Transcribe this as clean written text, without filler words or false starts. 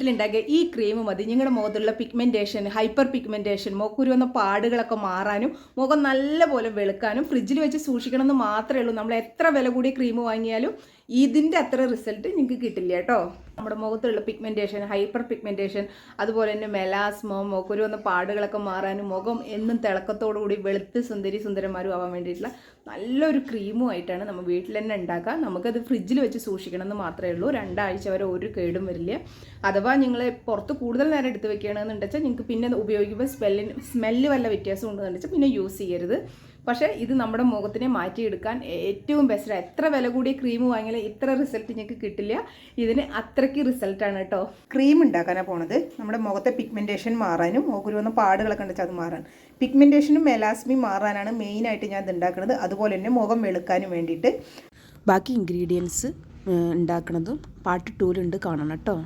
വീട്ടിലുണ്ടാക്കിയ ഈ ക്രീം മതി നിങ്ങളുടെ മുഖത്തുള്ള പിഗ്മെൻറ്റേഷൻ, ഹൈപ്പർ പിഗ്മെൻറ്റേഷൻ, മുഖക്കുരു വന്ന പാടുകളൊക്കെ മാറാനും മുഖം നല്ലപോലെ വെളുക്കാനും ഫ്രിഡ്ജിൽ വെച്ച് സൂക്ഷിക്കണം എന്ന് മാത്രമേ ഉള്ളൂ. നമ്മൾ എത്ര വില കൂടിയ ക്രീം വാങ്ങിയാലും ഇതിൻ്റെ അത്ര റിസൾട്ട് നിങ്ങൾക്ക് കിട്ടില്ല കേട്ടോ. നമ്മുടെ മുഖത്തുള്ള പിഗ്മെൻറ്റേഷൻ, ഹൈപ്പർ പിഗ്മെൻറ്റേഷൻ, അതുപോലെ തന്നെ മെലാസ്മോ, മുഖക്കുരു വന്ന പാടുകളൊക്കെ മാറാനും മുഖം എന്നും തിളക്കത്തോടുകൂടി വെളുത്ത് സുന്ദരന്മാരും ആവാൻ വേണ്ടിയിട്ടുള്ള നല്ലൊരു ക്രീമുമായിട്ടാണ് നമ്മൾ വീട്ടിൽ തന്നെ ഉണ്ടാക്കുക. നമുക്കത് ഫ്രിഡ്ജിൽ വെച്ച് സൂക്ഷിക്കണം എന്ന് മാത്രമേ ഉള്ളൂ. 2 ആഴ്ച വരെ ഒരു കേടും വരില്ല. അഥവാ നിങ്ങൾ പുറത്ത് കൂടുതൽ നേരം എടുത്ത് വെക്കുകയാണെന്നുണ്ടെച്ചാൽ നിങ്ങൾക്ക് പിന്നെ ഉപയോഗിക്കുമ്പോൾ സ്മെല്ല് വല്ല വ്യത്യാസം ഉണ്ടെന്ന് വെച്ചാൽ പിന്നെ യൂസ് ചെയ്യരുത്. പക്ഷേ ഇത് നമ്മുടെ മുഖത്തിനെ മാറ്റിയെടുക്കാൻ ഏറ്റവും ബെസ്റ്റ്. എത്ര വില കൂടിയ ക്രീം വാങ്ങിയാലും ഇത്ര റിസൾട്ട് നിങ്ങൾക്ക് കിട്ടില്ല. ഇതിന് അത്രയ്ക്ക് റിസൾട്ടാണ് കേട്ടോ. ക്രീം ഉണ്ടാക്കാനാണ് പോണത് നമ്മുടെ മുഖത്തെ പിഗ്മെൻറ്റേഷൻ മാറാനും മുഖക്കുരു വന്ന പാടുകളൊക്കെ ഉണ്ടെച്ചാൽ അത് മാറാൻ, പിഗ്മെൻറ്റേഷനും മെലാസ്മയും മാറാനാണ് മെയിനായിട്ട് ഞാൻ ഇത് ഉണ്ടാക്കുന്നത്. അതുപോലെ തന്നെ മുഖം വെളുക്കാനും വേണ്ടിയിട്ട്. ബാക്കി ഇൻഗ്രീഡിയൻസ് ഉണ്ടാക്കുന്നതും പാർട്ട് 2 കാണണം കേട്ടോ.